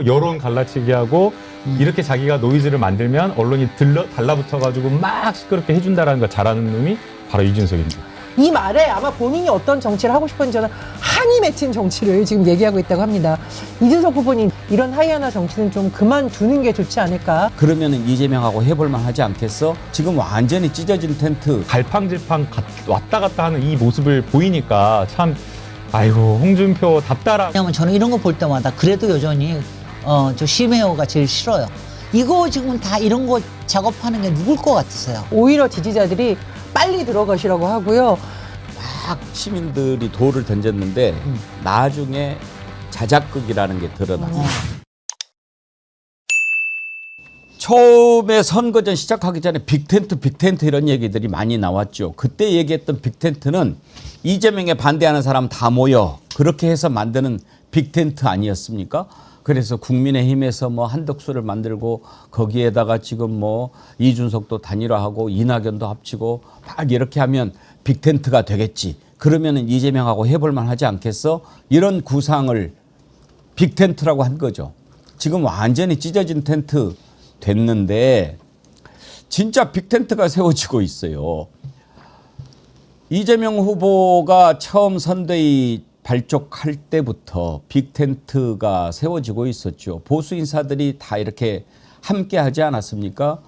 여론 갈라치기하고 이렇게 자기가 노이즈를 만들면 언론이 달라붙어가지고 막 시끄럽게 해준다라는 걸 잘하는 놈이 바로 이준석입니다. 이 말에 아마 본인이 어떤 정치를 하고 싶었는지 저는 한이 맺힌 정치를 지금 얘기하고 있다고 합니다. 이준석 후보님 이런 하이하나 정치는 좀 그만두는 게 좋지 않을까? 그러면은 이재명하고 해볼만 하지 않겠어? 지금 완전히 찢어진 텐트. 갈팡질팡 왔다 갔다 하는 이 모습을 보이니까 참 아이고 홍준표 답답하라. 왜냐면 저는 이런 거 볼 때마다 그래도 여전히 저 심해요가 제일 싫어요. 이거 지금 다 이런 거 작업하는 게 누굴 것 같으세요? 오히려 지지자들이 빨리 들어가시라고 하고요. 막 시민들이 돌을 던졌는데 나중에 자작극이라는 게 드러났어요. 처음에 선거전 시작하기 전에 빅텐트 이런 얘기들이 많이 나왔죠. 그때 얘기했던 빅텐트는 이재명에 반대하는 사람 다 모여 그렇게 해서 만드는 빅텐트 아니었습니까? 그래서 국민의힘에서 뭐 한덕수를 만들고 거기에다가 지금 뭐 이준석도 단일화하고 이낙연도 합치고 막 이렇게 하면 빅텐트가 되겠지. 그러면은 이재명하고 해볼만 하지 않겠어? 이런 구상을 빅텐트라고 한 거죠. 지금 완전히 찢어진 텐트 됐는데 진짜 빅텐트가 세워지고 있어요. 이재명 후보가 처음 선대위 발족할 때부터 빅텐트가 세워지고 있었죠. 보수 인사들이 다 이렇게 함께 하지 않았습니까?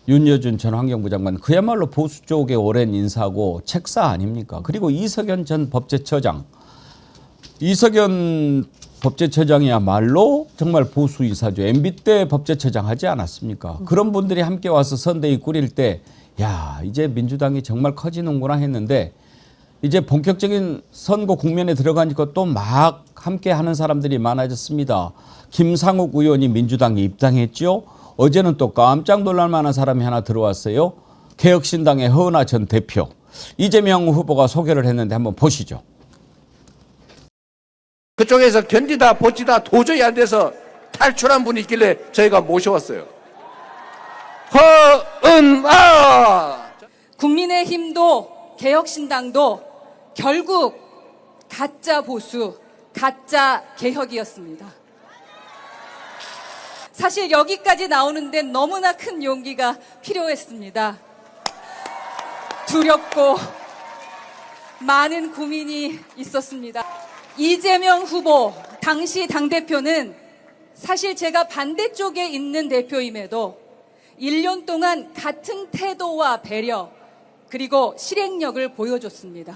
윤여준 전 환경부 장관 그야말로 보수 쪽의 오랜 인사고 책사 아닙니까? 그리고 이석연 전 법제처장. 이석연 법제처장이야말로 정말 보수 인사죠. MB 때 법제처장 하지 않았습니까? 그런 분들이 함께 와서 선대위 꾸릴 때 야, 이제 민주당이 정말 커지는구나 했는데 이제 본격적인 선거 국면에 들어가니까 또 막 함께 하는 사람들이 많아졌습니다. 김상욱 의원이 민주당에 입당했죠. 어제는 또 깜짝 놀랄 만한 사람이 하나 들어왔어요. 개혁신당의 허은하 전 대표. 이재명 후보가 소개를 했는데 한번 보시죠. 그쪽에서 견디다 버티다 도저히 안 돼서 탈출한 분이 있길래 저희가 모셔왔어요. 허은하! 국민의힘도 개혁신당도 결국 가짜 보수, 가짜 개혁이었습니다. 사실 여기까지 나오는데 너무나 큰 용기가 필요했습니다. 두렵고 많은 고민이 있었습니다. 이재명 후보, 당시 당대표는 사실 제가 반대쪽에 있는 대표임에도 1년 동안 같은 태도와 배려, 그리고 실행력을 보여줬습니다.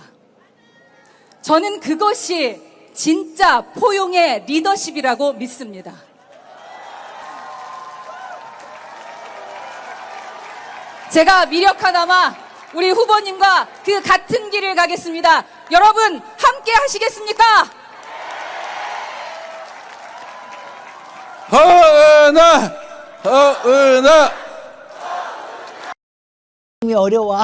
저는 그것이 진짜 포용의 리더십이라고 믿습니다. 제가 미력 하나마 우리 후보님과 그 같은 길을 가겠습니다. 여러분 함께 하시겠습니까? 허은하! 허은하! 어려워.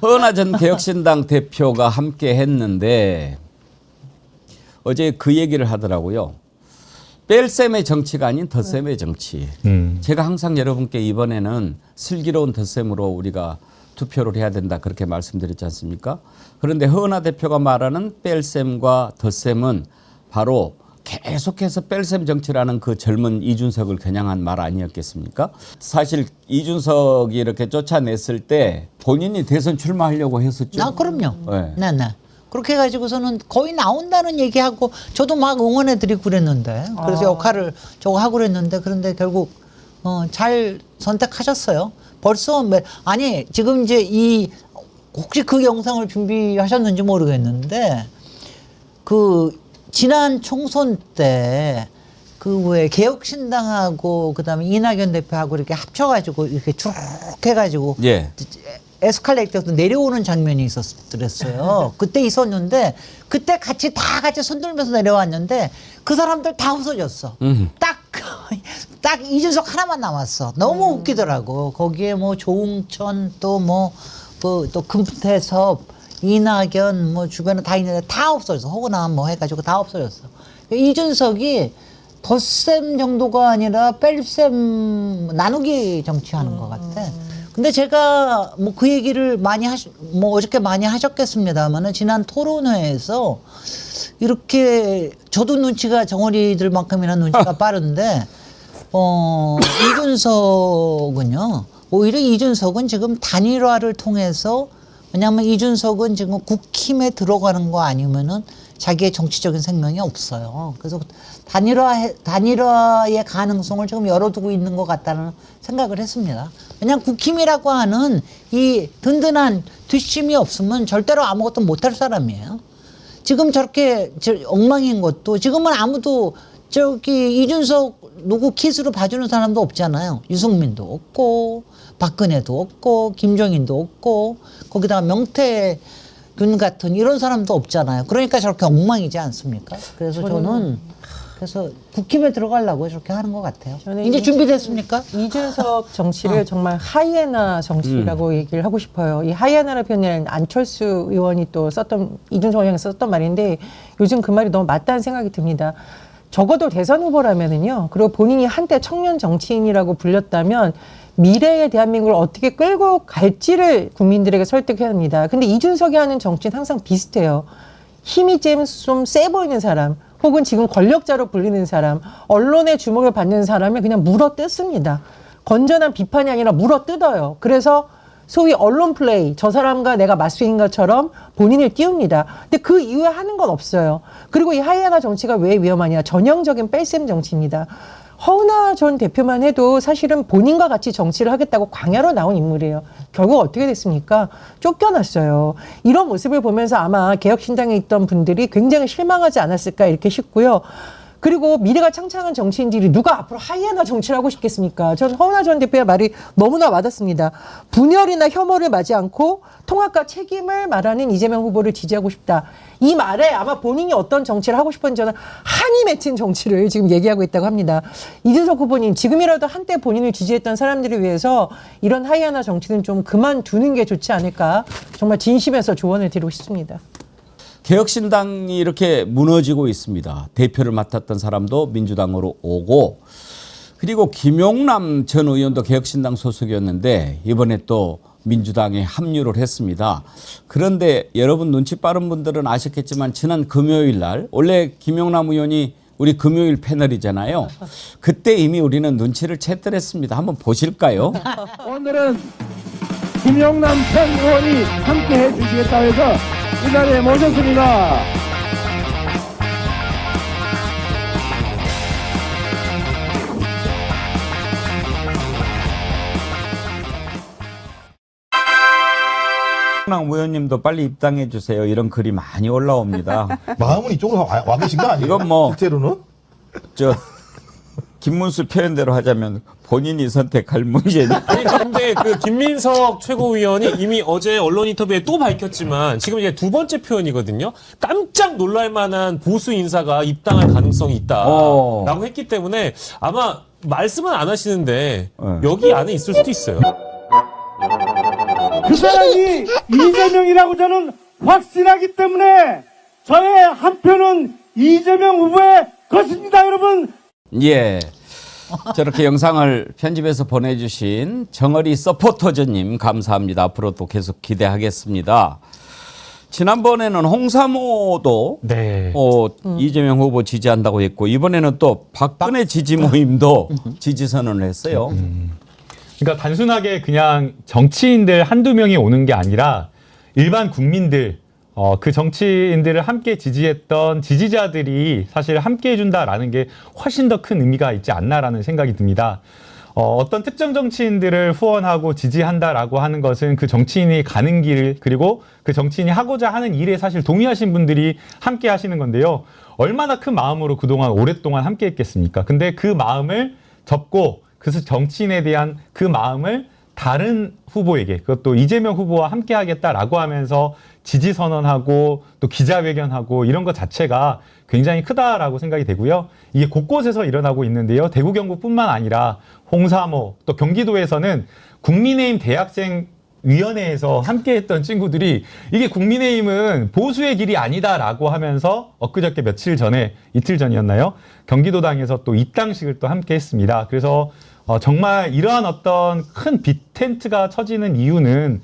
허은하 전 개혁신당 대표가 함께 했는데 어제 그 얘기를 하더라고요. 뺄셈의 정치가 아닌 덧셈의 정치. 제가 항상 여러분께 이번에는 슬기로운 덧셈으로 우리가 투표를 해야 된다 그렇게 말씀드렸지 않습니까? 그런데 허은하 대표가 말하는 뺄셈과 덧셈은 바로 계속해서 뺄셈 정치라는 그 젊은 이준석을 겨냥한 말 아니었겠습니까? 사실 이준석이 이렇게 쫓아냈을 때 본인이 대선 출마하려고 했었죠. 아, 그럼요. 네. 네. 그렇게 해가지고서는 거의 나온다는 얘기하고 저도 막 응원해드리고 그랬는데 그래서 역할을 저거 하고 그랬는데 그런데 결국 잘 선택하셨어요. 벌써 아니 지금 이제 혹시 그 영상을 준비하셨는지 모르겠는데 그 지난 총선 때 그 왜 개혁신당하고 그다음에 이낙연 대표하고 이렇게 합쳐가지고 이렇게 쭉 해가지고 예. 에스컬레이터에서 내려오는 장면이 있었더랬어요. 그때 있었는데 그때 다 같이 손들면서 내려왔는데 그 사람들 다 없어졌어. 딱 이준석 하나만 남았어. 너무 웃기더라고. 거기에 뭐 조웅천 또 또 금태섭 이낙연 뭐 주변에 다 있는데 다 없어졌어. 허구나 뭐 해가지고 다 없어졌어. 이준석이 덧셈 정도가 아니라 뺄셈 나누기 정치하는 것 같아. 근데 제가 뭐 그 얘기를 많이 어저께 많이 하셨겠습니다만은 지난 토론회에서 이렇게 저도 눈치가 정어리들만큼이나 눈치가 빠른데 이준석은요. 오히려 이준석은 지금 단일화를 통해서 왜냐하면 이준석은 지금 국힘에 들어가는 거 아니면은 자기의 정치적인 생명이 없어요. 그래서 단일화의 가능성을 지금 열어두고 있는 것 같다는 생각을 했습니다. 왜냐하면 국힘이라고 하는 이 든든한 뒷심이 없으면 절대로 아무것도 못할 사람이에요. 지금 저렇게 엉망인 것도 지금은 아무도 저기 이준석 누구 킷으로 봐주는 사람도 없잖아요. 유승민도 없고 박근혜도 없고 김종인도 없고 거기다가 명태균 같은 이런 사람도 없잖아요. 그러니까 저렇게 엉망이지 않습니까? 그래서 저는 그래서 국힘에 들어가려고 저렇게 하는 것 같아요. 이제 준비됐습니까? 이준석 정치를 정말 하이에나 정치라고 얘기를 하고 싶어요. 이 하이에나라는 표현을 안철수 의원이 또 썼던, 이준석 의원이 썼던 말인데 요즘 그 말이 너무 맞다는 생각이 듭니다. 적어도 대선 후보라면은요, 그리고 본인이 한때 청년 정치인이라고 불렸다면 미래의 대한민국을 어떻게 끌고 갈지를 국민들에게 설득해야 합니다. 근데 이준석이 하는 정치는 항상 비슷해요. 힘이 좀 세 보이는 사람, 혹은 지금 권력자로 불리는 사람, 언론의 주목을 받는 사람을 그냥 물어뜯습니다. 건전한 비판이 아니라 물어뜯어요. 그래서 소위 언론 플레이, 저 사람과 내가 맞수인 것처럼 본인을 띄웁니다. 근데 그 이후에 하는 건 없어요. 그리고 이 하이에나 정치가 왜 위험하냐. 전형적인 뺄셈 정치입니다. 허은하 전 대표만 해도 사실은 본인과 같이 정치를 하겠다고 광야로 나온 인물이에요. 결국 어떻게 됐습니까? 쫓겨났어요. 이런 모습을 보면서 아마 개혁신당에 있던 분들이 굉장히 실망하지 않았을까 이렇게 싶고요. 그리고 미래가 창창한 정치인들이 누가 앞으로 하이에나 정치를 하고 싶겠습니까? 전 허은하 전 대표의 말이 너무나 와닿습니다. 분열이나 혐오를 마지 않고 통합과 책임을 말하는 이재명 후보를 지지하고 싶다. 이 말에 아마 본인이 어떤 정치를 하고 싶은지 저는 한이 맺힌 정치를 지금 얘기하고 있다고 합니다. 이준석 후보님, 지금이라도 한때 본인을 지지했던 사람들을 위해서 이런 하이에나 정치는 좀 그만두는 게 좋지 않을까, 정말 진심에서 조언을 드리고 싶습니다. 개혁신당이 이렇게 무너지고 있습니다. 대표를 맡았던 사람도 민주당으로 오고, 그리고 김용남 전 의원도 개혁신당 소속이었는데 이번에 또 민주당에 합류를 했습니다. 그런데 여러분 눈치 빠른 분들은 아셨겠지만 지난 금요일 날, 원래 김용남 의원이 우리 금요일 패널이잖아요. 그때 이미 우리는 눈치를 채들 했습니다. 한번 보실까요? 오늘은 김용남 전 의원이 함께 해주시겠다 해서 이 자리에 모셨습니다. 김용남 의원님도 빨리 입당해 주세요. 이런 글이 많이 올라옵니다. 마음은 이쪽으로 와 계신 거 아니에요? 이건 뭐 실제로는? 저 김문수 표현대로 하자면 본인이 선택할 문제니까. 아니, 근데 그 김민석 최고위원이 이미 어제 언론 인터뷰에 또 밝혔지만 지금 이제 두 번째 표현이거든요. 깜짝 놀랄 만한 보수 인사가 입당할 가능성이 있다라고 했기 때문에 아마 말씀은 안 하시는데 여기 안에 있을 수도 있어요. 그 사람이 이재명이라고 저는 확신하기 때문에 저의 한 표는 이재명 후보의 것입니다, 여러분. 예. 저렇게 영상을 편집해서 보내주신 정어리 서포터즈님 감사합니다. 앞으로 또 계속 기대하겠습니다. 지난번에는 홍사모도 네. 이재명 후보 지지한다고 했고 이번에는 또 박근혜 지지 모임도 지지 선언을 했어요. 그러니까 단순하게 그냥 정치인들 한두 명이 오는 게 아니라 일반 국민들, 그 정치인들을 함께 지지했던 지지자들이 사실 함께 해준다라는 게 훨씬 더 큰 의미가 있지 않나라는 생각이 듭니다. 어떤 특정 정치인들을 후원하고 지지한다라고 하는 것은 그 정치인이 가는 길, 그리고 그 정치인이 하고자 하는 일에 사실 동의하신 분들이 함께 하시는 건데요. 얼마나 큰 마음으로 그동안 오랫동안 함께 했겠습니까? 근데 그 마음을 접고 그래서 정치인에 대한 그 마음을 다른 후보에게, 그것도 이재명 후보와 함께 하겠다라고 하면서 지지 선언하고 또 기자회견하고 이런 것 자체가 굉장히 크다라고 생각이 되고요. 이게 곳곳에서 일어나고 있는데요. 대구 경북뿐만 아니라 홍사모 또 경기도에서는 국민의힘 대학생 위원회에서 함께했던 친구들이 이게 국민의힘은 보수의 길이 아니다라고 하면서 엊그저께 며칠 전에, 이틀 전이었나요? 경기도당에서 또 입당식을 또 함께했습니다. 그래서 정말 이러한 어떤 큰 빅텐트가 쳐지는 이유는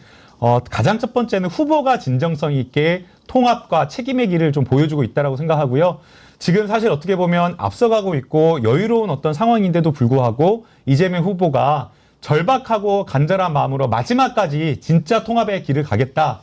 가장 첫 번째는 후보가 진정성 있게 통합과 책임의 길을 좀 보여주고 있다라고 생각하고요. 지금 사실 어떻게 보면 앞서가고 있고 여유로운 어떤 상황인데도 불구하고 이재명 후보가 절박하고 간절한 마음으로 마지막까지 진짜 통합의 길을 가겠다.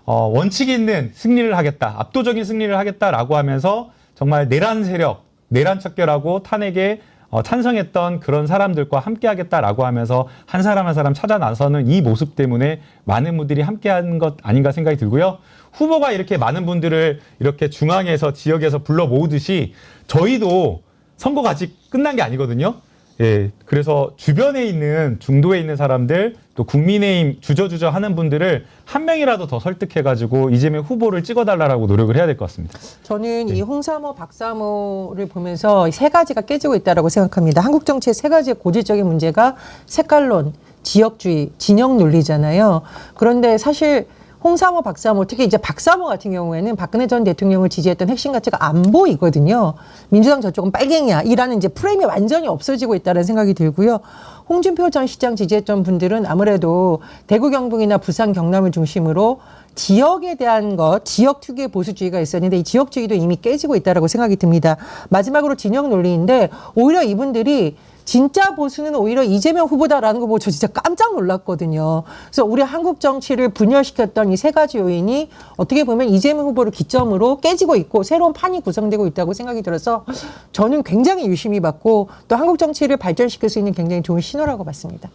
원칙 있는 승리를 하겠다. 압도적인 승리를 하겠다라고 하면서 정말 내란 세력, 내란 척결하고 탄핵에 찬성했던 그런 사람들과 함께 하겠다라고 하면서 한 사람 한 사람 찾아 나서는 이 모습 때문에 많은 분들이 함께 하는 것 아닌가 생각이 들고요. 후보가 이렇게 많은 분들을 이렇게 중앙에서 지역에서 불러 모으듯이 저희도 선거가 아직 끝난 게 아니거든요. 예, 그래서 주변에 있는 중도에 있는 사람들 또 국민의힘 주저주저 하는 분들을 한 명이라도 더 설득해가지고 이재명 후보를 찍어달라고 노력을 해야 될 것 같습니다. 저는 이 홍사모, 박사모를 보면서 세 가지가 깨지고 있다고 생각합니다. 한국 정치의 세 가지의 고질적인 문제가 색깔론, 지역주의, 진영 논리잖아요. 그런데 사실 홍사모, 박사모, 특히 이제 박사모 같은 경우에는 박근혜 전 대통령을 지지했던 핵심 가치가 안 보이거든요. 민주당 저쪽은 빨갱이야. 이라는 이제 프레임이 완전히 없어지고 있다는 생각이 들고요. 홍준표 전 시장 지지했던 분들은 아무래도 대구, 경북이나 부산, 경남을 중심으로 지역에 대한 것, 지역 특유의 보수주의가 있었는데 이 지역주의도 이미 깨지고 있다고 생각이 듭니다. 마지막으로 진영 논리인데 오히려 이분들이 진짜 보수는 오히려 이재명 후보다라는 거 보고 저 진짜 깜짝 놀랐거든요. 그래서 우리 한국 정치를 분열시켰던 이 세 가지 요인이 어떻게 보면 이재명 후보를 기점으로 깨지고 있고 새로운 판이 구성되고 있다고 생각이 들어서 저는 굉장히 유심히 봤고 또 한국 정치를 발전시킬 수 있는 굉장히 좋은 신호라고 봤습니다.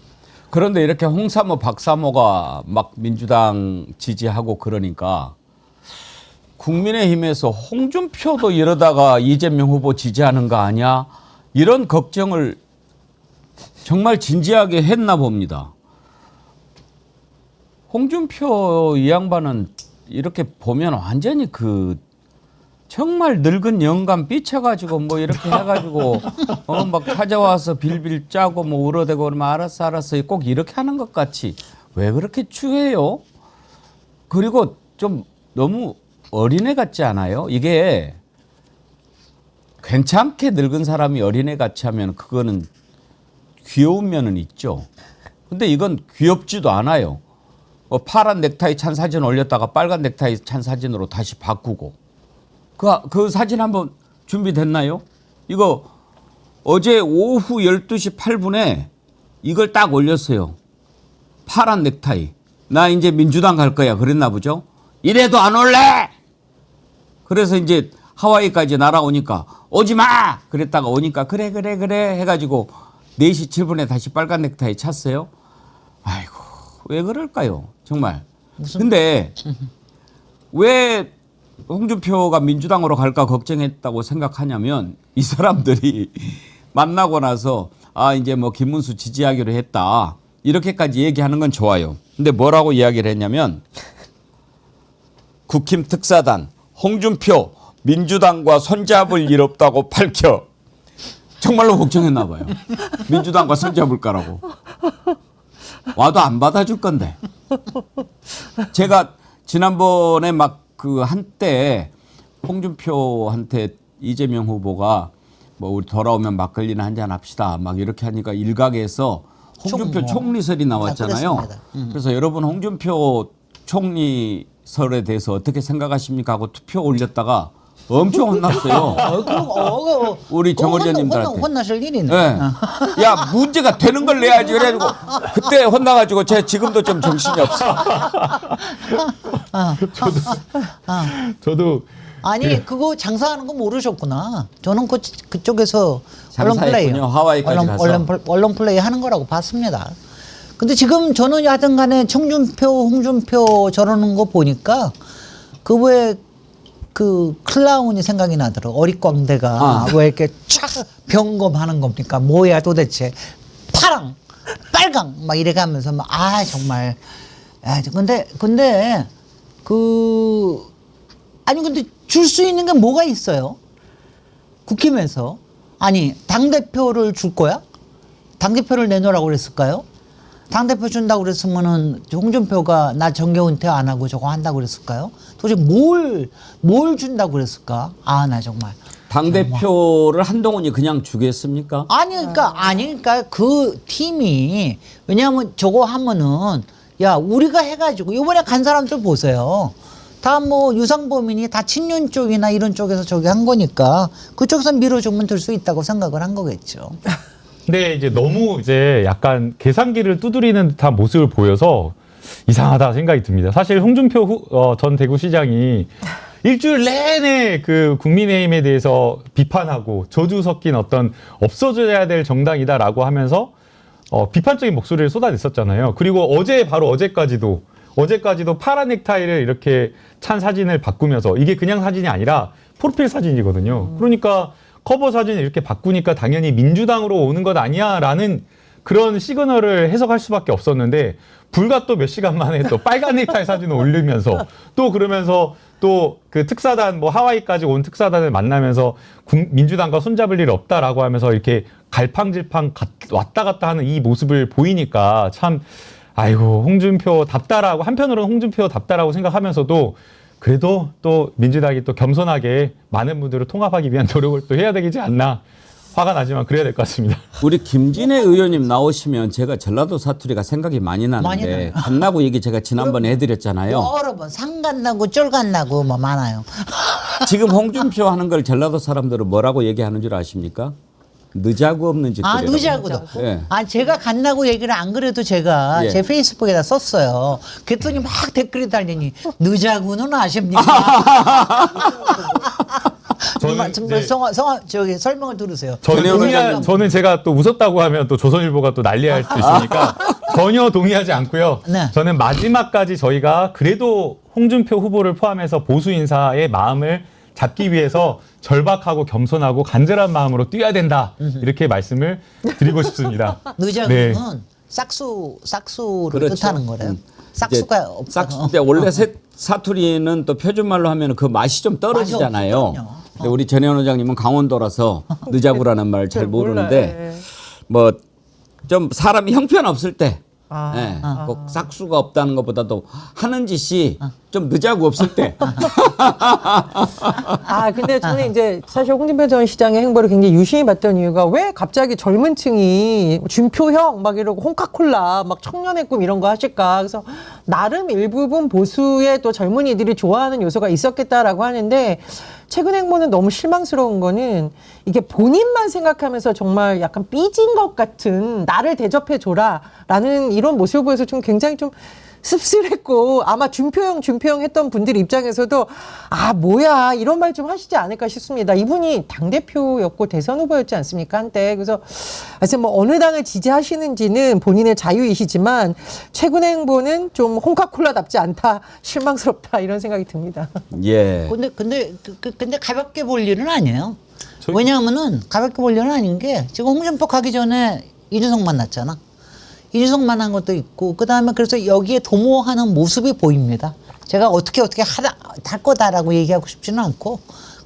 그런데 이렇게 홍사모, 박사모가 막 민주당 지지하고 그러니까 국민의힘에서 홍준표도 이러다가 이재명 후보 지지하는 거 아니야? 이런 걱정을 정말 진지하게 했나 봅니다. 홍준표 이 양반은 이렇게 보면 완전히 정말 늙은 영감 삐쳐가지고 뭐 이렇게 해가지고 막 찾아와서 빌빌 짜고 뭐 울어대고 그러면 알았어 꼭 이렇게 하는 것 같이 왜 그렇게 추해요? 그리고 좀 너무 어린애 같지 않아요? 이게 괜찮게 늙은 사람이 어린애 같이 하면 그거는 귀여운 면은 있죠. 근데 이건 귀엽지도 않아요. 파란 넥타이 찬 사진 올렸다가 빨간 넥타이 찬 사진으로 다시 바꾸고. 그 사진 한번 준비됐나요? 이거 어제 오후 12시 8분에 이걸 딱 올렸어요. 파란 넥타이. 나 이제 민주당 갈 거야. 그랬나 보죠? 이래도 안 올래! 그래서 이제 하와이까지 날아오니까 오지 마! 그랬다가 오니까 그래 해가지고 4시 7분에 다시 빨간 넥타이 찼어요. 아이고 왜 그럴까요? 정말. 근데 왜 홍준표가 민주당으로 갈까 걱정했다고 생각하냐면 이 사람들이 만나고 나서 이제 뭐 김문수 지지하기로 했다. 이렇게까지 얘기하는 건 좋아요. 근데 뭐라고 이야기를 했냐면 국힘 특사단 홍준표 민주당과 손잡을 일 없다고 밝혀. 정말로 걱정했나 봐요. 민주당과 손잡을까라고. 와도 안 받아줄 건데. 제가 지난번에 막 한때 홍준표한테 이재명 후보가 뭐 우리 돌아오면 막걸리나 한잔 합시다. 막 이렇게 하니까 일각에서 홍준표 총리설이 나왔잖아요. 그래서 여러분 홍준표 총리설에 대해서 어떻게 생각하십니까 하고 투표 올렸다가 엄청 혼났어요. 우리 정원전님들한테. 혼나실 일이네. 네. 야 문제가 되는 걸 내야지 그래가지고 그때 혼나가지고 제가 지금도 좀 정신이 없어. 저도 아니 그거 장사하는 거 모르셨구나. 저는 그쪽에서 장사했군요. 하와이까지 가서. 언론 플레이 하는 거라고 봤습니다. 근데 지금 저는 하여튼간에 홍준표 저러는 거 보니까 그왜 클라운이 생각이 나더라고. 어릿광대가 왜 이렇게 촥 병검하는 겁니까? 뭐야 도대체. 파랑, 빨강 막 이래 가면서 막 정말. 근데 근데 줄 수 있는 게 뭐가 있어요? 국힘에서. 아니 당대표를 줄 거야? 당대표를 내놓으라고 그랬을까요? 당대표 준다고 그랬으면은 홍준표가 나 정계 은퇴 안 하고 저거 한다고 그랬을까요? 도대체 뭘 준다고 그랬을까? 나 정말. 당대표를 한동훈이 그냥 주겠습니까? 그러니까 그 팀이 왜냐하면 저거 하면은 야 우리가 해가지고 이번에 간 사람들 보세요. 다 뭐 유상범인이 다 친윤 쪽이나 이런 쪽에서 저기 한 거니까 그쪽에서 밀어주면 될 수 있다고 생각을 한 거겠죠. 근데 이제 너무 이제 약간 계산기를 두드리는 듯한 모습을 보여서 이상하다 생각이 듭니다. 사실 홍준표 전 대구시장이 일주일 내내 그 국민의힘에 대해서 비판하고 저주 섞인 어떤 없어져야 될 정당이다라고 하면서 비판적인 목소리를 쏟아냈었잖아요. 그리고 바로 어제까지도 파란 넥타이를 이렇게 찬 사진을 바꾸면서 이게 그냥 사진이 아니라 프로필 사진이거든요. 그러니까 커버 사진을 이렇게 바꾸니까 당연히 민주당으로 오는 것 아니야라는 그런 시그널을 해석할 수밖에 없었는데 불과 또 몇 시간 만에 또 빨간 넥타이 사진을 올리면서 또 그러면서 또 그 특사단 뭐 하와이까지 온 특사단을 만나면서 민주당과 손잡을 일 없다라고 하면서 이렇게 갈팡질팡 왔다 갔다 하는 이 모습을 보이니까 참 아이고 홍준표 답다라고 한편으로는 홍준표 답다라고 생각하면서도 그래도 또 민주당이 또 겸손하게 많은 분들을 통합하기 위한 노력을 또 해야 되지 않나 화가 나지만 그래야 될 것 같습니다. 우리 김진애 의원님 나오시면 제가 전라도 사투리가 생각이 많이 나는데 간나고 얘기 제가 지난번에 해드렸잖아요. 여러 번 상간나고 쫄간나고 뭐 많아요. 지금 홍준표 하는 걸 전라도 사람들은 뭐라고 얘기하는 줄 아십니까? 늦자고 없는 짓들이라고. 아, 늦자고도. 예. 아, 제가 간나고 얘기를 안 그래도 제가 예. 제 페이스북에다 썼어요. 그랬더니 막 댓글이 달리니 늦자고는 아십니까? 저기 설명을 들으세요. 저는 제가 또 웃었다고 하면 또 조선일보가 또 난리할 수 있으니까 전혀 동의하지 않고요. 네. 저는 마지막까지 저희가 그래도 홍준표 후보를 포함해서 보수 인사의 마음을 잡기 위해서 절박하고 겸손하고 간절한 마음으로 뛰어야 된다. 이렇게 말씀을 드리고 싶습니다. 늦자고는 네. 싹수를 그렇죠. 뜻하는 거래요. 싹수가 없다. 싹수인데 원래 사투리는 또 표준말로 하면 그 맛이 좀 떨어지잖아요. 맛이 없거든요. 근데 우리 전혜원 원장님은 강원도라서 늦자구라는 말 잘 모르는데 뭐 좀 사람이 형편없을 때 꼭 싹수가 없다는 것보다도 하는 짓이 좀 늦자고 없을 때. 근데 저는 이제 사실 홍준표 전 시장의 행보를 굉장히 유심히 봤던 이유가 왜 갑자기 젊은 층이 준표형 막 이러고 홍카콜라 막 청년의 꿈 이런 거 하실까. 그래서 나름 일부분 보수의 또 젊은이들이 좋아하는 요소가 있었겠다라고 하는데 최근 행보는 너무 실망스러운 거는 이게 본인만 생각하면서 정말 약간 삐진 것 같은 나를 대접해줘라 라는 이런 모습을 보여서 좀 굉장히 좀 씁쓸했고 아마 준표형 했던 분들 입장에서도 뭐야 이런 말 좀 하시지 않을까 싶습니다. 이분이 당대표였고 대선 후보였지 않습니까 한때. 그래서 뭐 어느 당을 지지하시는지는 본인의 자유이시지만 최근의 행보는 좀 홍카콜라답지 않다, 실망스럽다 이런 생각이 듭니다. 예. 근데 가볍게 볼 일은 아니에요. 왜냐하면은 가볍게 볼 일은 아닌 게 지금 홍준표 가기 전에 이준석 만났잖아. 이준석 만난 것도 있고 그다음에 그래서 여기에 도모하는 모습이 보입니다. 제가 어떻게 할 거다라고 얘기하고 싶지는 않고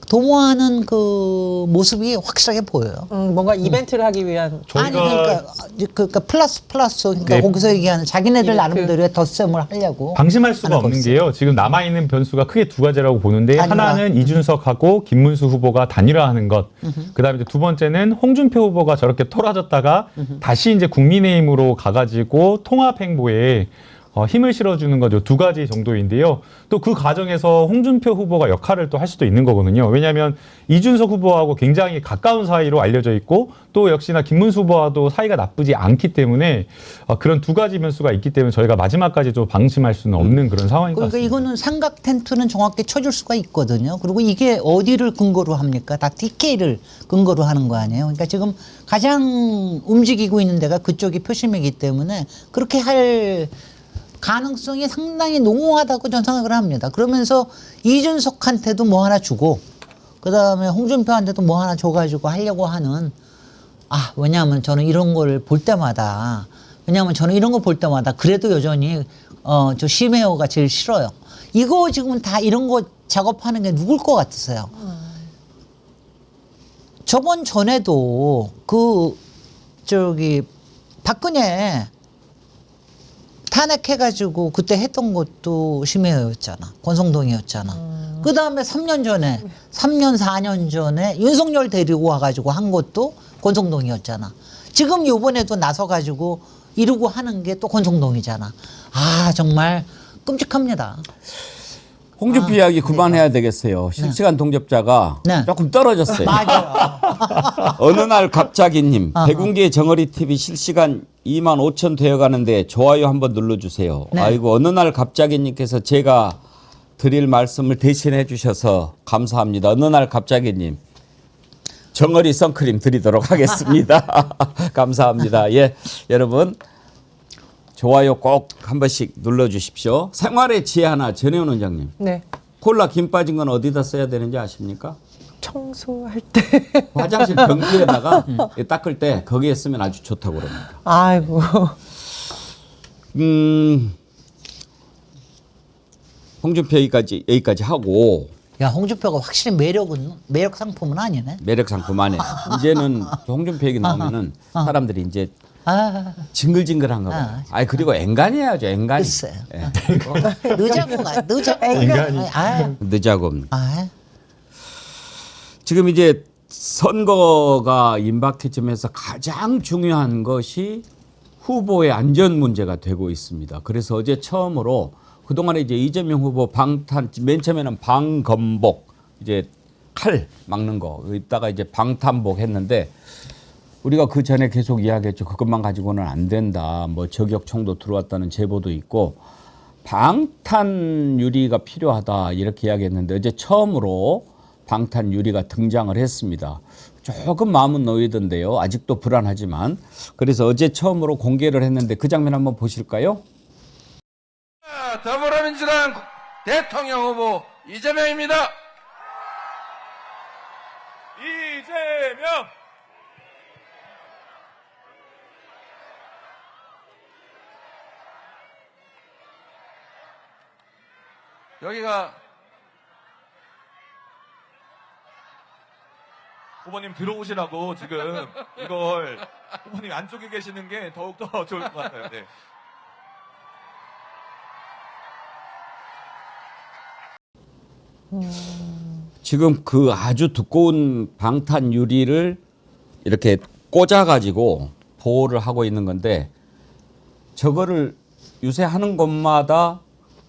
도모하는 그 모습이 확실하게 보여요. 뭔가 이벤트를 하기 위한. 그러니까 플러스 그러니까 네. 거기서 얘기하는 자기네들 나름대로의 덧셈을 하려고 방심할 수가 하는 없는 거지. 게요. 지금 남아있는 변수가 크게 두 가지라고 보는데 단일화. 하나는 이준석하고 김문수 후보가 단일화하는 것. 그다음에 이제 두 번째는 홍준표 후보가 저렇게 토라졌다가 다시 이제 국민의힘으로 가가지고 통합 행보에 힘을 실어주는 거죠. 두 가지 정도인데요. 또 그 과정에서 홍준표 후보가 역할을 또 할 수도 있는 거거든요. 왜냐하면 이준석 후보하고 굉장히 가까운 사이로 알려져 있고 또 역시나 김문수 후보와도 사이가 나쁘지 않기 때문에 그런 두 가지 변수가 있기 때문에 저희가 마지막까지 좀 방심할 수는 없는 그런 상황인 것 그러니까 같습니다. 이거는 삼각 텐트는 정확히 쳐줄 수가 있거든요. 그리고 이게 어디를 근거로 합니까? 다 DK를 근거로 하는 거 아니에요. 그러니까 지금 가장 움직이고 있는 데가 그쪽이 표심이기 때문에 그렇게 할 가능성이 상당히 농후하다고 저는 생각을 합니다. 그러면서 이준석한테도 뭐 하나 주고 그다음에 홍준표한테도 뭐 하나 줘가지고 하려고 하는 왜냐하면 저는 이런 걸 볼 때마다 그래도 여전히 저 심혜호가 제일 싫어요. 이거 지금 다 이런 거 작업하는 게 누굴 것 같으세요? 저번 전에도 박근혜 탄핵해가지고 그때 했던 것도 심혜호였잖아. 권성동이었잖아. 그 다음에 3년, 4년 전에 윤석열 데리고 와가지고 한 것도 권성동이었잖아. 지금 요번에도 나서가지고 이루고 하는 게 또 권성동이잖아. 아 정말 끔찍합니다. 홍준표 이야기 그만해야 되겠어요. 실시간 동접자가 네. 조금 떨어졌어요. 맞아요. 어느 날 갑자기님, 백운기의 정어리 TV 실시간 25,000 되어가는데 좋아요 한번 눌러주세요. 네. 아이고 어느 날 갑자기님께서 제가 드릴 말씀을 대신해 주셔서 감사합니다. 어느 날 갑자기님 정어리 선크림 드리도록 하겠습니다. 감사합니다. 예, 여러분 좋아요 꼭 한 번씩 눌러주십시오. 생활의 지혜 하나 전혜원 원장님. 네. 콜라 김 빠진 건 어디다 써야 되는지 아십니까? 청소할 때. 화장실 변기에다가 닦을 때 거기에 쓰면 아주 좋다고 그럽니다. 아이고. 홍준표 여기까지 하고 야 홍준표가 확실히 매력 상품은 아니네. 매력 상품 안에 이제는 홍준표 얘기 나오면은 사람들이 이제 징글징글한가 봐요. 아니 그리고 앵간해야죠. 앵간히. 글쎄요. 예. 늦자고가 늦자고. 아, 지금 이제 선거가 임박해지면서 가장 중요한 것이 후보의 안전 문제가 되고 있습니다. 그래서 어제 처음으로 그동안에 이제 이재명 후보 맨 처음에는 방검복, 이제 칼 막는 거, 이따가 이제 방탄복 했는데 우리가 그 전에 계속 이야기했죠. 그것만 가지고는 안 된다. 뭐 저격총도 들어왔다는 제보도 있고 방탄 유리가 필요하다 이렇게 이야기했는데 어제 처음으로 방탄 유리가 등장을 했습니다. 조금 마음은 놓이던데요. 아직도 불안하지만. 그래서 어제 처음으로 공개를 했는데 그 장면 한번 보실까요? 더불어민주당 대통령 후보 이재명입니다. 이재명! 여기가 후보님 들어오시라고 지금 이걸 후보님 안쪽에 계시는 게 더욱더 좋을 것 같아요. 네. 지금 그 아주 두꺼운 방탄 유리를 이렇게 꽂아가지고 보호를 하고 있는 건데 저거를 요새 하는 곳마다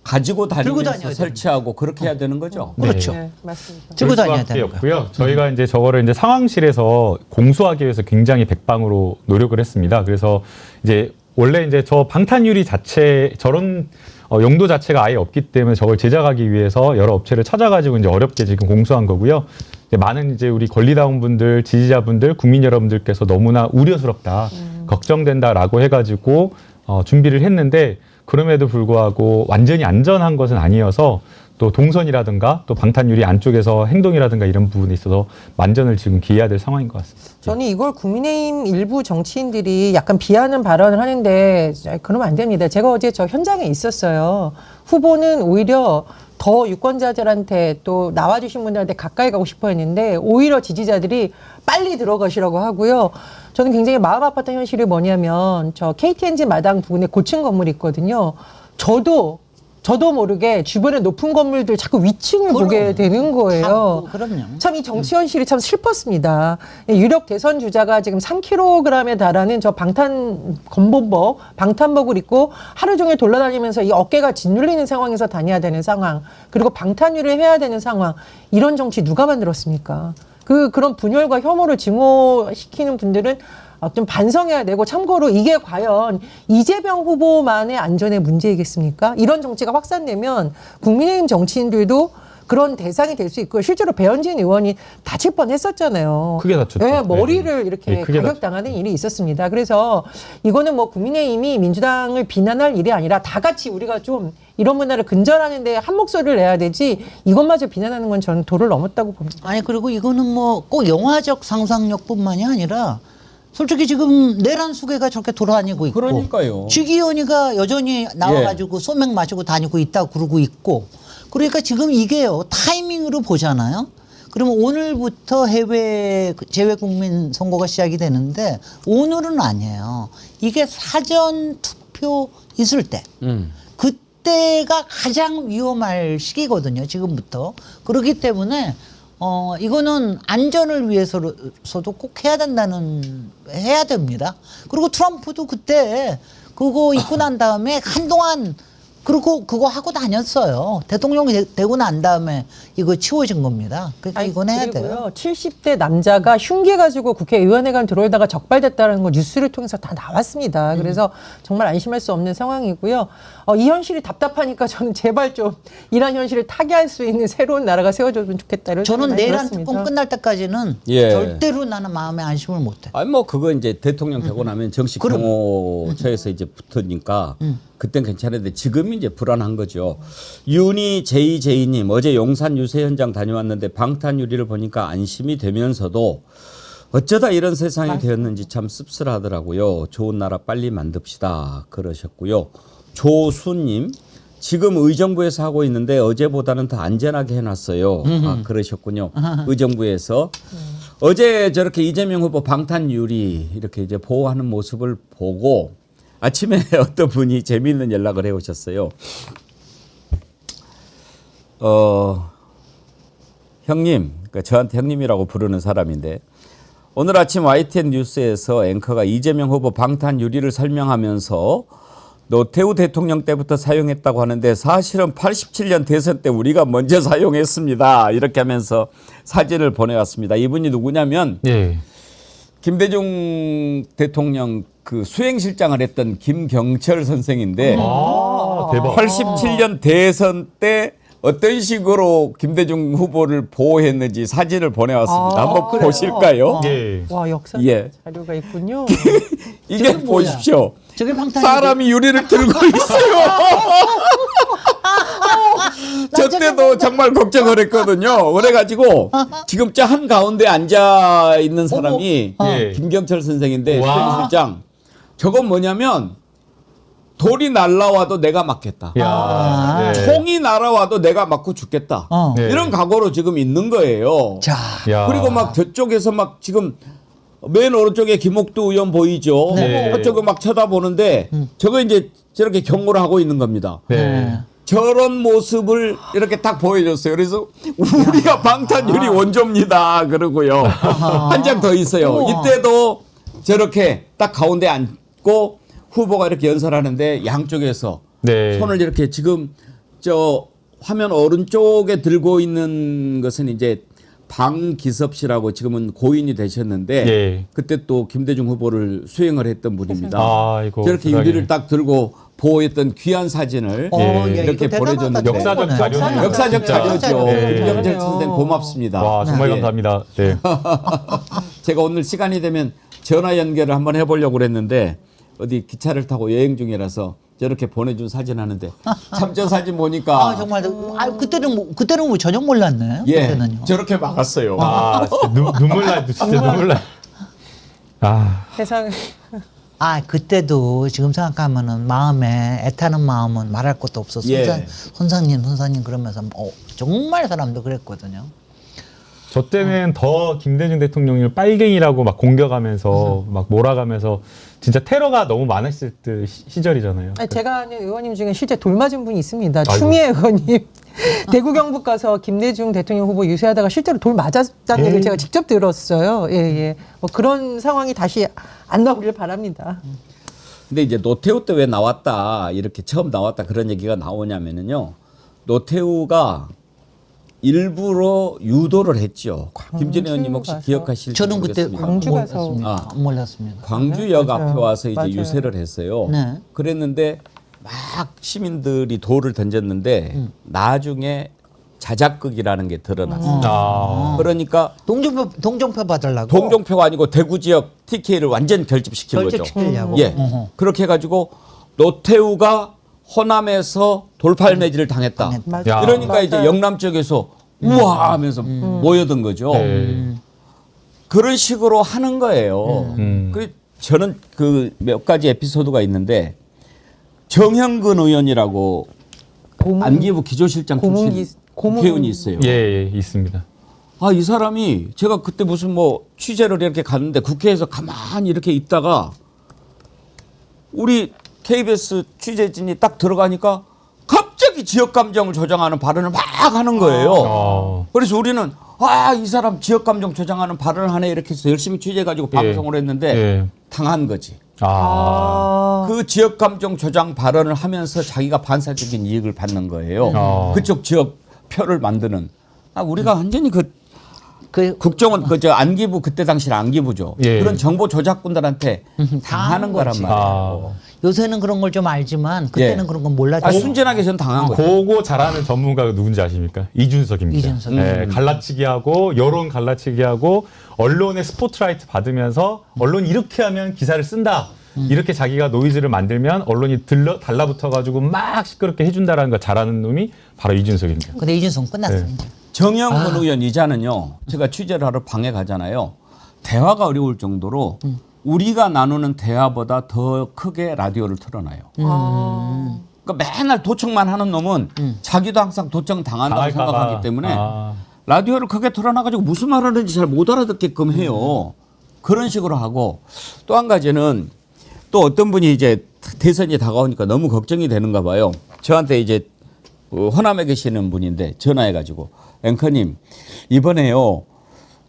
가지고 다니면서 설치하고 그렇게 해야 되는 거죠. 그렇죠. 네, 맞습니다. 들고 다녀야 되는 거예요. 없고요. 저희가 이제 저거를 이제 상황실에서 공수하기 위해서 굉장히 백방으로 노력을 했습니다. 그래서 이제 원래 이제 저 방탄유리 자체 저런 용도 자체가 아예 없기 때문에 저걸 제작하기 위해서 여러 업체를 찾아가지고 이제 어렵게 지금 공수한 거고요. 이제 많은 이제 우리 권리다운분들, 지지자분들, 국민 여러분들께서 너무나 우려스럽다, 걱정된다라고 해가지고 준비를 했는데 그럼에도 불구하고 완전히 안전한 것은 아니어서 또 동선이라든가 또 방탄유리 안쪽에서 행동이라든가 이런 부분에 있어서 만전을 지금 기해야 될 상황인 것 같습니다. 저는 이걸 국민의힘 일부 정치인들이 약간 비하는 발언을 하는데 그러면 안 됩니다. 제가 어제 저 현장에 있었어요. 후보는 오히려 더 유권자들한테 또 나와주신 분들한테 가까이 가고 싶어 했는데 오히려 지지자들이 빨리 들어가시라고 하고요. 저는 굉장히 마음 아팠던 현실이 뭐냐면 저 KTNG 마당 부근에 고층 건물이 있거든요. 저도 모르게 주변에 높은 건물들 자꾸 위층을 보게 되는 거예요. 그럼요. 참 이 정치 현실이 참 슬펐습니다. 유력 대선 주자가 지금 3kg에 달하는 저 방탄복을 입고 하루 종일 돌아다니면서 이 어깨가 짓눌리는 상황에서 다녀야 되는 상황, 그리고 방탄유리를 해야 되는 상황, 이런 정치 누가 만들었습니까? 그런 분열과 혐오를 증오시키는 분들은 좀 반성해야 되고, 참고로 이게 과연 이재명 후보만의 안전의 문제이겠습니까? 이런 정치가 확산되면 국민의힘 정치인들도 그런 대상이 될 수 있고, 실제로 배현진 의원이 다칠 뻔했었잖아요. 크게 다쳤죠. 네, 머리를 이렇게 크게 가격당하는 일이 있었습니다. 그래서 이거는 뭐 국민의힘이 민주당을 비난할 일이 아니라 다 같이 우리가 좀 이런 문화를 근절하는데 한 목소리를 내야 되지, 이것마저 비난하는 건 저는 도를 넘었다고 봅니다. 아니 그리고 이거는 뭐 꼭 영화적 상상력뿐만이 아니라 솔직히 지금 내란 수계가 저렇게 돌아다니고 있고, 그러니까요. 주기현이가 여전히 나와가지고 소맥 마시고 다니고 있다고 그러고 있고, 그러니까 지금 이게요 타이밍으로 보잖아요. 그러면 오늘부터 해외 재외국민 선거가 시작이 되는데 오늘은 아니에요. 이게 사전 투표 있을 때 그때가 가장 위험할 시기거든요. 지금부터. 그렇기 때문에 이거는 안전을 위해서도 꼭 해야 됩니다. 그리고 트럼프도 그때 그거 입고 난 다음에 한동안 그리고 그거 하고 다녔어요. 대통령이 되고 난 다음에 이거 치워진 겁니다. 그러니까 이건 해야 돼요. 70대 남자가 흉기 가지고 국회의원회관 들어오다가 적발됐다는 거 뉴스를 통해서 다 나왔습니다. 그래서 정말 안심할 수 없는 상황이고요. 이 현실이 답답하니까 저는 제발 좀 이런 현실을 타개할 수 있는 새로운 나라가 세워졌으면 좋겠다. 이런 저는 생각이 내란 들었습니다. 특검 끝날 때까지는 예. 절대로 나는 마음에 안심을 못해. 아니 뭐 그거 이제 대통령 되고 나면 정식 그럼. 경호처에서 이제 붙으니까 그땐 괜찮은데 지금 이제 불안한 거죠. 윤희 JJ님 어제 용산 유세 현장 다녀왔는데 방탄 유리를 보니까 안심이 되면서도 어쩌다 이런 세상이 되었는지 참 씁쓸하더라고요. 좋은 나라 빨리 만듭시다 그러셨고요. 조수님 지금 의정부에서 하고 있는데 어제보다는 더 안전하게 해놨어요. 그러셨군요. 의정부에서 어제 저렇게 이재명 후보 방탄 유리 이렇게 이제 보호하는 모습을 보고 아침에 어떤 분이 재미있는 연락을 해오셨어요. 형님, 그러니까 저한테 형님이라고 부르는 사람인데 오늘 아침 YTN 뉴스에서 앵커가 이재명 후보 방탄 유리를 설명하면서 노태우 대통령 때부터 사용했다고 하는데 사실은 87년 대선 때 우리가 먼저 사용했습니다. 이렇게 하면서 사진을 보내왔습니다. 이분이 누구냐면 예. 김대중 대통령 그 수행실장을 했던 김경철 선생인데 대박. 87년 대선 때 어떤 식으로 김대중 후보를 보호했는지 사진을 보내왔습니다. 한번 그래요? 보실까요? 예. 와, 역사 예. 자료가 있군요. 이게 저게 뭐야? 보십시오. 저게 방탄 사람이 유리를 들고 있어요. 저 때도 정말 걱정을 했거든요. 그래가지고 지금 저 한 가운데 앉아 있는 사람이 예. 김경철 선생인데 와. 수행실장. 저건 뭐냐면 돌이 날라와도 내가 맞겠다. 야. 네. 총이 날아와도 내가 맞고 죽겠다. 네. 이런 각오로 지금 있는 거예요. 자, 야. 그리고 막 저쪽에서 막 지금 맨 오른쪽에 김옥두 의원 보이죠? 네. 그쪽을 막 쳐다보는데 저거 이제 저렇게 경고를 하고 있는 겁니다. 네. 저런 모습을 이렇게 딱 보여줬어요. 그래서 우리가 방탄유리 원조입니다. 그러고요. 한 장 더 있어요. 이때도 저렇게 딱 가운데 앉고 후보가 이렇게 연설하는데 양쪽에서 네. 손을 이렇게 지금 저 화면 오른쪽에 들고 있는 것은 이제 방기섭 씨라고 지금은 고인이 되셨는데 예. 그때 또 김대중 후보를 수행을 했던 분입니다. 아이고, 저렇게 세상에. 유리를 딱 들고 보호했던 귀한 사진을 이렇게 보내줬는데 역사적 자료네요. 역사적 자료죠. 네. 김경철 선생 고맙습니다. 와, 정말 예. 감사합니다. 네. 제가 오늘 시간이 되면 전화 연결을 한번 해보려고 그랬는데 어디 기차를 타고 여행 중이라서 저렇게 보내준 사진 하는데 참 저 사진 보니까 정말 그때는 뭐 전혀 몰랐네. 예 그때는요. 저렇게 막았어요. 아, 진짜 눈물 나요. 진짜 눈물 나요. 아, 세상 그때도 지금 생각하면은 마음에 애타는 마음은 말할 것도 없어. 예. 선상님 그러면서 정말 사람도 그랬거든요. 저 때는 더 김대중 대통령을 빨갱이라고 막 공격하면서 막 몰아가면서 진짜 테러가 너무 많았을 때 시절이잖아요. 아니, 제가 아는 의원님 중에 실제 돌 맞은 분이 있습니다. 아이고. 추미애 의원님. 대구 경북 가서 김대중 대통령 후보 유세하다가 실제로 돌 맞았다는 얘기를 제가 직접 들었어요. 예, 예. 뭐 그런 상황이 다시 안 나오길 바랍니다. 근데 이제 노태우 때 왜 나왔다 이렇게 처음 나왔다 그런 얘기가 나오냐면은요. 노태우가 일부러 유도를 했죠. 김진애 의원님 혹시 가서. 기억하실지 저는 그때 모르겠습니다. 광주 가서. 몰랐습니다. 몰랐습니다. 광주역 맞아요. 앞에 와서 이제 맞아요. 유세를 했어요. 네. 그랬는데 막 시민들이 돌을 던졌는데 나중에 자작극이라는 게 드러났어요. 아, 그러니까 동정표 받으려고. 동정표가 아니고 대구 지역 TK를 완전 결집시킨 거죠. 결집시키려고. 예. 그렇게 해가지고 노태우가 호남에서 돌팔 매질을 당했다. 맞아요. 야. 그러니까 이제 맞아요. 영남 쪽에서 우와 하면서 모여든 거죠. 네. 그런 식으로 하는 거예요. 그 저는 그 몇 가지 에피소드가 있는데 정형근 의원이라고 안기부 기조실장 출신 국회의원이 있어요. 예, 예, 있습니다. 이 사람이 제가 그때 무슨 뭐 취재를 이렇게 갔는데 국회에서 가만히 이렇게 있다가 우리 KBS 취재진이 딱 들어가니까 갑자기 갑자기 지역 감정을 조장하는 발언을 막 하는 거예요. 그래서 우리는 이 사람 지역 감정 조장하는 발언을 하네 이렇게 해서 열심히 취재해가지고 방송을 했는데 당한 거지. 그 지역 감정 조장 발언을 하면서 자기가 반사적인 이익을 받는 거예요. 그쪽 지역 표를 만드는. 우리가 완전히 국정원 안기부 그때 당시는 안기부죠. 그런 정보 조작꾼들한테 당하는 거란 말이에요. 요새는 그런 걸 좀 알지만 그때는 그런 건 몰랐죠. 순진하게 전 당한 거죠. 그거 잘하는 전문가가 누군지 아십니까? 이준석입니다. 이준석. 갈라치기하고 여론 갈라치기하고 언론의 스포트라이트 받으면서 언론이 이렇게 하면 기사를 쓴다. 이렇게 자기가 노이즈를 만들면 언론이 달라붙어가지고 막 시끄럽게 해준다라는 걸 잘하는 놈이 바로 이준석입니다. 근데 이준석 끝났어요. 이제. 정영근 의원 이자는요. 제가 취재를 하러 방에 가잖아요. 대화가 어려울 정도로 우리가 나누는 대화보다 더 크게 라디오를 틀어놔요. 그러니까 맨날 도청만 하는 놈은 자기도 항상 도청 당한다고 생각하기 때문에 라디오를 크게 틀어놔가지고 무슨 말 하는지 잘 못 알아듣게끔 해요. 그런 식으로 하고 또 한 가지는 또 어떤 분이 이제 대선이 다가오니까 너무 걱정이 되는가 봐요. 저한테 이제 호남에 계시는 분인데 전화해가지고 앵커님 이번에요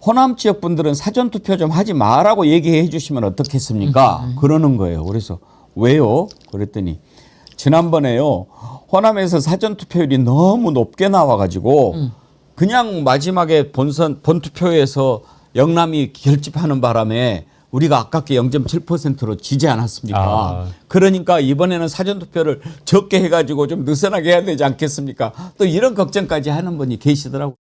호남 지역 분들은 사전 투표 좀 하지 마라고 얘기해 주시면 어떻겠습니까? 그러는 거예요. 그래서 왜요? 그랬더니 지난번에요 호남에서 사전 투표율이 너무 높게 나와가지고 그냥 마지막에 본 투표에서 영남이 결집하는 바람에 우리가 아깝게 0.7%로 지지 않았습니까? 그러니까 이번에는 사전투표를 적게 해가지고 좀 느슨하게 해야 되지 않겠습니까? 또 이런 걱정까지 하는 분이 계시더라고요.